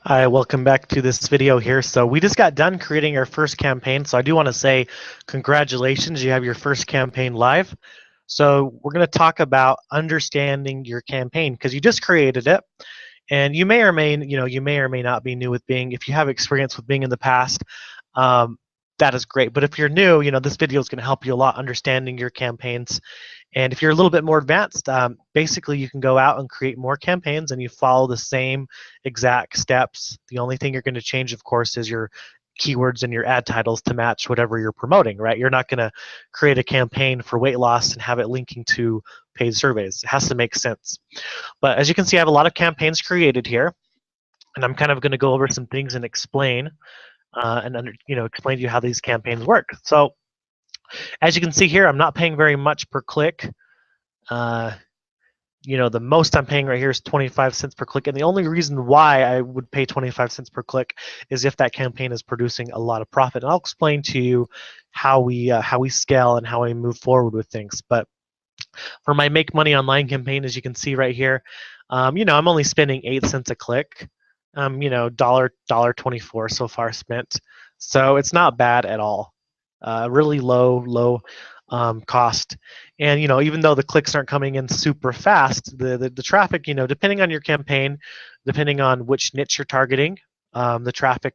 Hi, welcome back to this video here. So we just got done creating our first campaign. So I do want to say congratulations, you have your first campaign live. So we're going to talk about understanding your campaign because you just created it. And you may or may not be new with Bing. If you have experience with Bing in the past, that is great. But if you're new, this video is going to help you a lot understanding your campaigns. And if you're a little bit more advanced, basically you can go out and create more campaigns and you follow the same exact steps. The only thing you're going to change, of course, is your keywords and your ad titles to match whatever you're promoting, right? You're not going to create a campaign for weight loss and have it linking to paid surveys. It has to make sense. But as you can see, I have a lot of campaigns created here, and I'm kind of going to go over some things and explain explain to you how these campaigns work. So as you can see here, I'm not paying very much per click. The most I'm paying right here is 25 cents per click, and the only reason why I would pay 25 cents per click is if that campaign is producing a lot of profit. And I'll explain to you how we scale and how we move forward with things. But for my Make Money Online campaign, as you can see right here, I'm only spending 8 cents a click. $1.24 so far spent, so it's not bad at all. Really low cost. And even though the clicks aren't coming in super fast, the traffic, depending on your campaign, depending on which niche you're targeting, the traffic,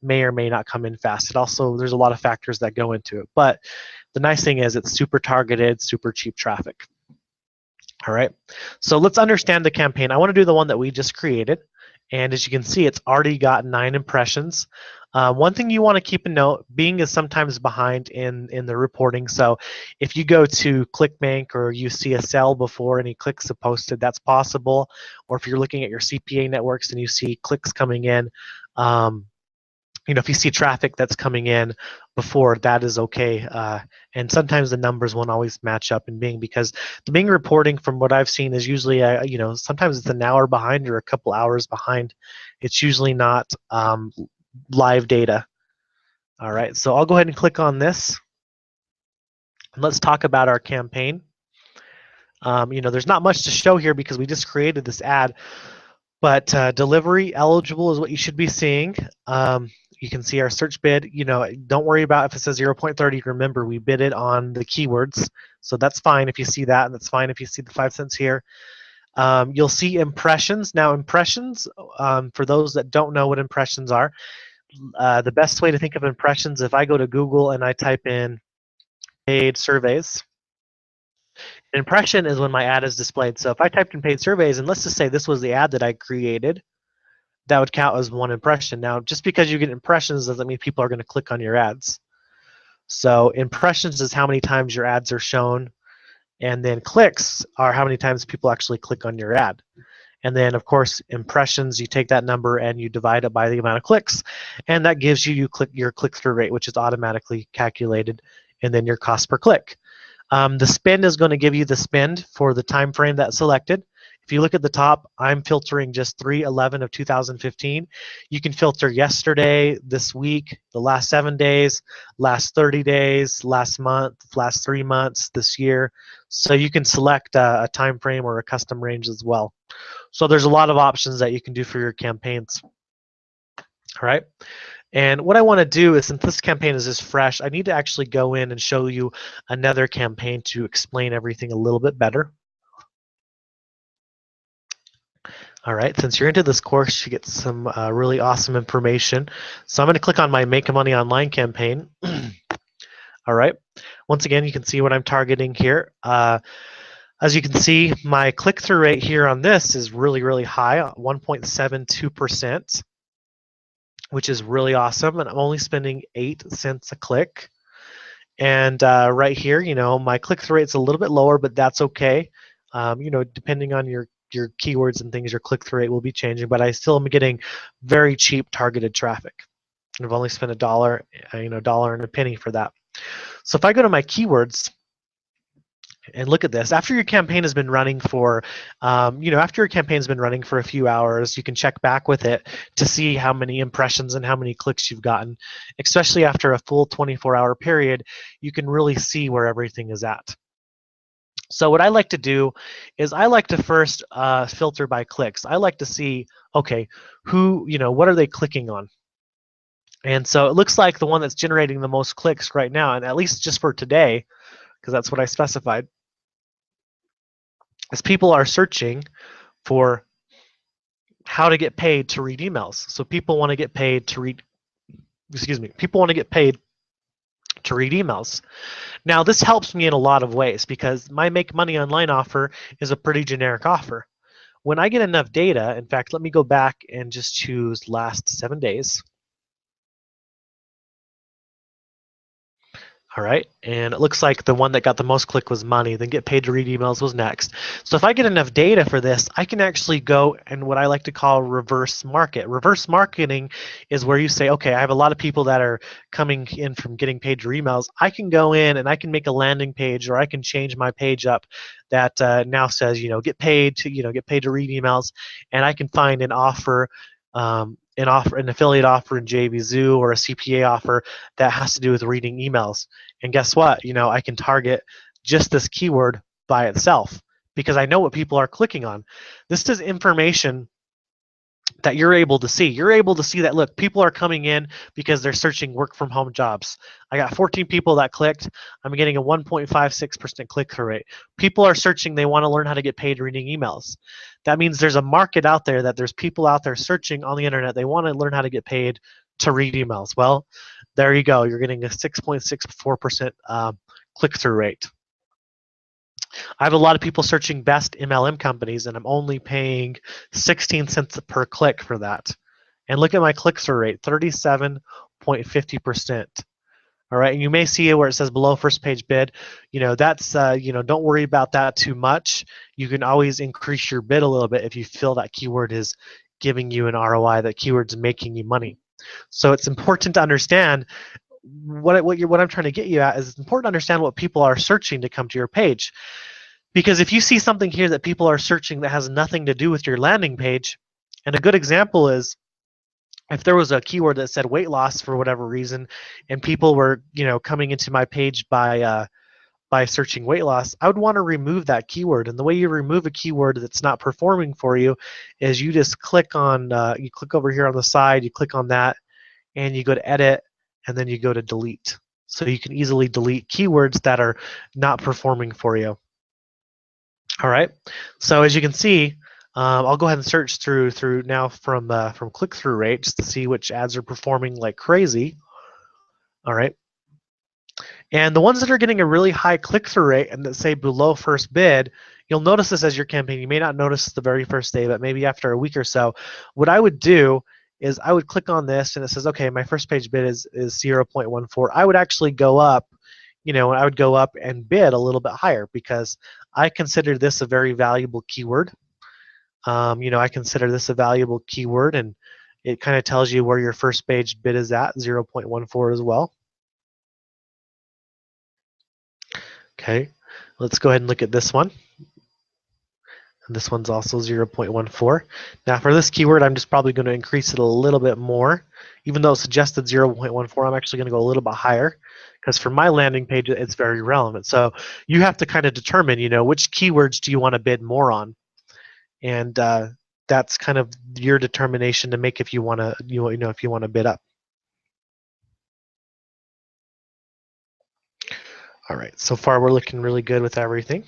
may or may not come in fast. It also, there's a lot of factors that go into it. But the nice thing is it's super targeted, super cheap traffic. All right, so let's understand the campaign. I want to do the one that we just created. And as you can see, it's already got 9 impressions. One thing you want to keep a note, Bing is sometimes behind in the reporting. So if you go to ClickBank or you see a cell before any clicks are posted, that's possible. Or if you're looking at your CPA networks and you see clicks coming in, if you see traffic that's coming in before, that is okay. And sometimes the numbers won't always match up in Bing because the Bing reporting, from what I've seen, is usually, sometimes it's an hour behind or a couple hours behind. It's usually not live data. All right, so I'll go ahead and click on this. And let's talk about our campaign. There's not much to show here because we just created this ad, but delivery eligible is what you should be seeing. You can see our search bid. Don't worry about if it says 0.30. Remember, we bid it on the keywords, so that's fine if you see that, and that's fine if you see the 5 cents here. You'll see impressions. Now, impressions, for those that don't know what impressions are, the best way to think of impressions, if I go to Google and I type in paid surveys, an impression is when my ad is displayed. So if I typed in paid surveys, and let's just say this was the ad that I created, that would count as 1 impression. Now, just because you get impressions doesn't mean people are going to click on your ads. So impressions is how many times your ads are shown, and then clicks are how many times people actually click on your ad. And then, of course, impressions, you take that number and you divide it by the amount of clicks, and that gives you your click-through rate, which is automatically calculated, and then your cost per click. The spend is going to give you the spend for the time frame that's selected. If you look at the top, I'm filtering just 3/11 of 2015. You can filter yesterday, this week, the last 7 days, last 30 days, last month, last 3 months, this year. So you can select a time frame or a custom range as well. So there's a lot of options that you can do for your campaigns. All right. And what I want to do is, since this campaign is just fresh, I need to actually go in and show you another campaign to explain everything a little bit better. All right, since you're into this course, you get some really awesome information. So I'm going to click on my Make Money Online campaign. All right, once again, you can see what I'm targeting here. As you can see, my click-through rate here on this is really, really high, 1.72%, which is really awesome. And I'm only spending 8 cents a click. And right here, my click-through rate's a little bit lower, but that's okay. Depending on your keywords and things, your click-through rate will be changing, but I still am getting very cheap targeted traffic. I've only spent $1, $1 and a penny for that. So if I go to my keywords and look at this, after your campaign has been running for, after your campaign's been running for a few hours, you can check back with it to see how many impressions and how many clicks you've gotten. Especially after a full 24-hour period, you can really see where everything is at. So what I like to do is I like to first filter by clicks. I like to see, okay, who, what are they clicking on? And so it looks like the one that's generating the most clicks right now, and at least just for today, because that's what I specified, is people are searching for how to get paid to read emails. So people want to get paid to read, people want to get paid to read emails. Now, this helps me in a lot of ways because my make money online offer is a pretty generic offer. When I get enough data, in fact, let me go back and just choose last 7 days. All right, and it looks like the one that got the most click was money, then get paid to read emails was next. So if I get enough data for this, I can actually go and what I like to call reverse market. Reverse marketing is where you say, okay, I have a lot of people that are coming in from getting paid to emails. I can go in and I can make a landing page, or I can change my page up that now says, get paid to read emails, and I can find an offer, an affiliate offer in JVZoo or a CPA offer that has to do with reading emails. And guess what? I can target just this keyword by itself because I know what people are clicking on. This is information that you're able to see. You're able to see that, look, people are coming in because they're searching work from home jobs. I got 14 people that clicked. I'm getting a 1.56% click-through rate. People are searching. They want to learn how to get paid reading emails. That means there's a market out there, that there's people out there searching on the internet. They want to learn how to get paid to read emails. Well, there you go. You're getting a 6.64% click-through rate. I have a lot of people searching best MLM companies, and I'm only paying 16 cents per click for that. And look at my click-through rate, 37.50%. All right, and you may see it where it says below first page bid. That's don't worry about that too much. You can always increase your bid a little bit if you feel that keyword is giving you an ROI, that keyword's making you money. So it's important to understand what I'm trying to get you at is it's important to understand what people are searching to come to your page. Because if you see something here that people are searching that has nothing to do with your landing page, and a good example is if there was a keyword that said weight loss for whatever reason, and people were coming into my page by searching weight loss, I would want to remove that keyword. And the way you remove a keyword that's not performing for you is you just click on you click over here on the side, you click on that, and you go to edit, and then you go to delete. So you can easily delete keywords that are not performing for you. All right, so as you can see, I'll go ahead and search through now from click-through rate just to see which ads are performing like crazy. All right, and the ones that are getting a really high click-through rate and that say below first bid, you'll notice this as your campaign. You may not notice the very first day, but maybe after a week or so. What I would do is I would click on this and it says, okay, my first page bid is 0.14. I would actually go up, I would go up and bid a little bit higher because I consider this a very valuable keyword. I consider this a valuable keyword, and it kind of tells you where your first page bid is at, 0.14 as well. Okay, let's go ahead and look at this one. And this one's also 0.14. Now for this keyword, I'm just probably going to increase it a little bit more. Even though it suggested 0.14, I'm actually going to go a little bit higher because for my landing page, it's very relevant. So you have to kind of determine, which keywords do you want to bid more on? And that's kind of your determination to make if you want to, if you want to bid up. All right, so far we're looking really good with everything.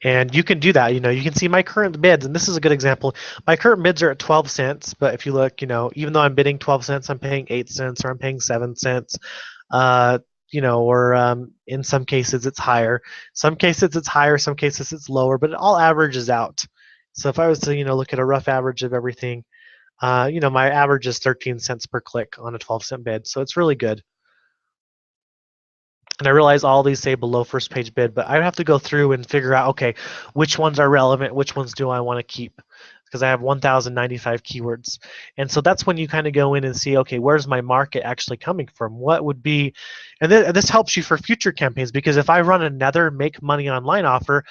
And you can do that. You can see my current bids, and this is a good example. My current bids are at 12 cents, but if you look, even though I'm bidding 12 cents, I'm paying 8 cents or I'm paying 7 cents. Or in some cases it's higher. Some cases it's higher, some cases it's lower, but it all averages out. So if I was to, look at a rough average of everything, my average is 13 cents per click on a 12-cent bid, so it's really good. And I realize all these say below first page bid, but I have to go through and figure out, okay, which ones are relevant, which ones do I want to keep? Because I have 1,095 keywords. And so that's when you kind of go in and see, okay, where's my market actually coming from? What would be, and this helps you for future campaigns, because if I run another make money online offer,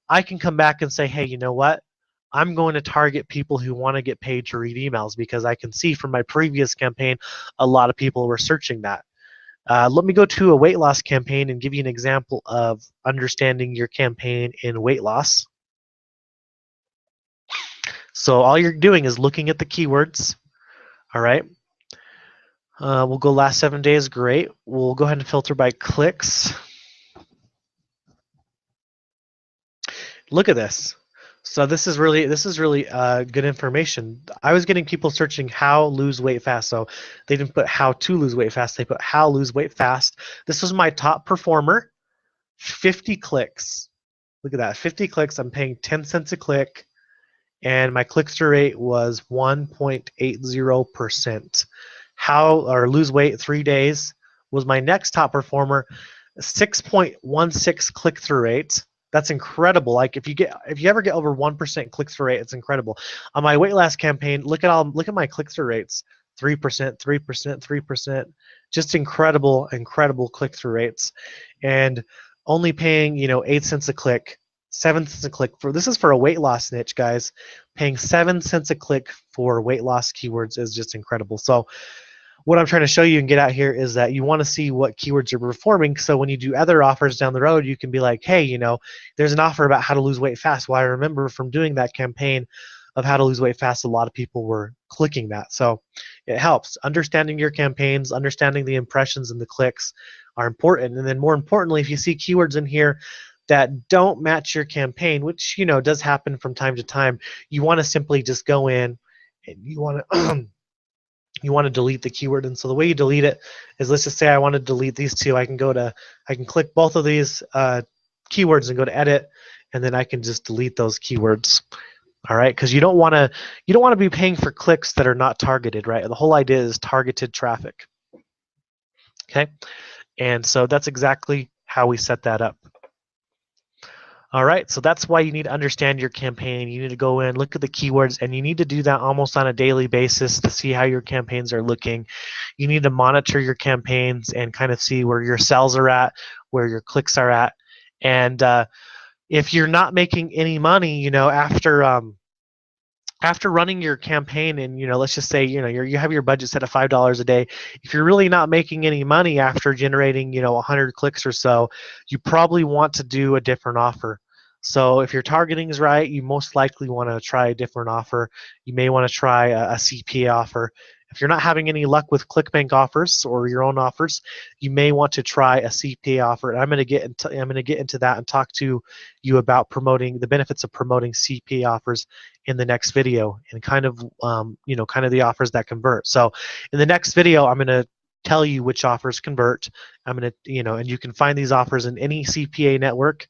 I can come back and say, hey, you know what? I'm going to target people who want to get paid to read emails because I can see from my previous campaign, a lot of people were searching that. Let me go to a weight loss campaign and give you an example of understanding your campaign in weight loss. So all you're doing is looking at the keywords. All right. We'll go last 7 days. Great. We'll go ahead and filter by clicks. Look at this. So this is really good information. I was getting people searching how lose weight fast. So they didn't put how to lose weight fast. They put how lose weight fast. This was my top performer. 50 clicks. Look at that. 50 clicks. I'm paying 10 cents a click, and my click-through rate was 1.80%. How or lose weight 3 days was my next top performer. 6.16 click-through rate. That's incredible. Like if you ever get over 1% click-through rate, it's incredible. On my weight loss campaign, look at my click-through rates. 3%, 3%, 3%. Just incredible click-through rates. And only paying 8 cents a click, 7 cents a click for this is for a weight loss niche, guys. Paying 7 cents a click for weight loss keywords is just incredible. So what I'm trying to show you and get out here is that you want to see what keywords are performing. So when you do other offers down the road, you can be like, hey, there's an offer about how to lose weight fast. Well, I remember from doing that campaign of how to lose weight fast, a lot of people were clicking that. So it helps. Understanding your campaigns, understanding the impressions and the clicks are important. And then more importantly, if you see keywords in here that don't match your campaign, which does happen from time to time, you want to simply just go in and you want to you want to delete the keyword. And so the way you delete it is, let's just say I want to delete these two. I can click both of these keywords and go to edit, and then I can just delete those keywords. All right, because you don't want to be paying for clicks that are not targeted, right? The whole idea is targeted traffic. Okay, and so that's exactly how we set that up. All right, so that's why you need to understand your campaign. You need to go in, look at the keywords, and you need to do that almost on a daily basis to see how your campaigns are looking. You need to monitor your campaigns and kind of see where your sales are at, where your clicks are at. And if you're not making any money, after running your campaign, and let's just say you have your budget set at $5 a day. If you're really not making any money after generating 100 clicks or so, you probably want to do a different offer. So if your targeting is right, you most likely want to try a different offer. You may want to try a CPA offer. If you're not having any luck with ClickBank offers or your own offers, you may want to try a CPA offer. And I'm going to get into that and talk to you about promoting the benefits of promoting CPA offers in the next video, and kind of the offers that convert. So in the next video, I'm going to tell you which offers convert. I'm going to and you can find these offers in any CPA network.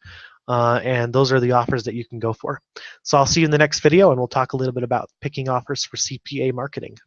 And those are the offers that you can go for. So I'll see you in the next video, and we'll talk a little bit about picking offers for CPA marketing.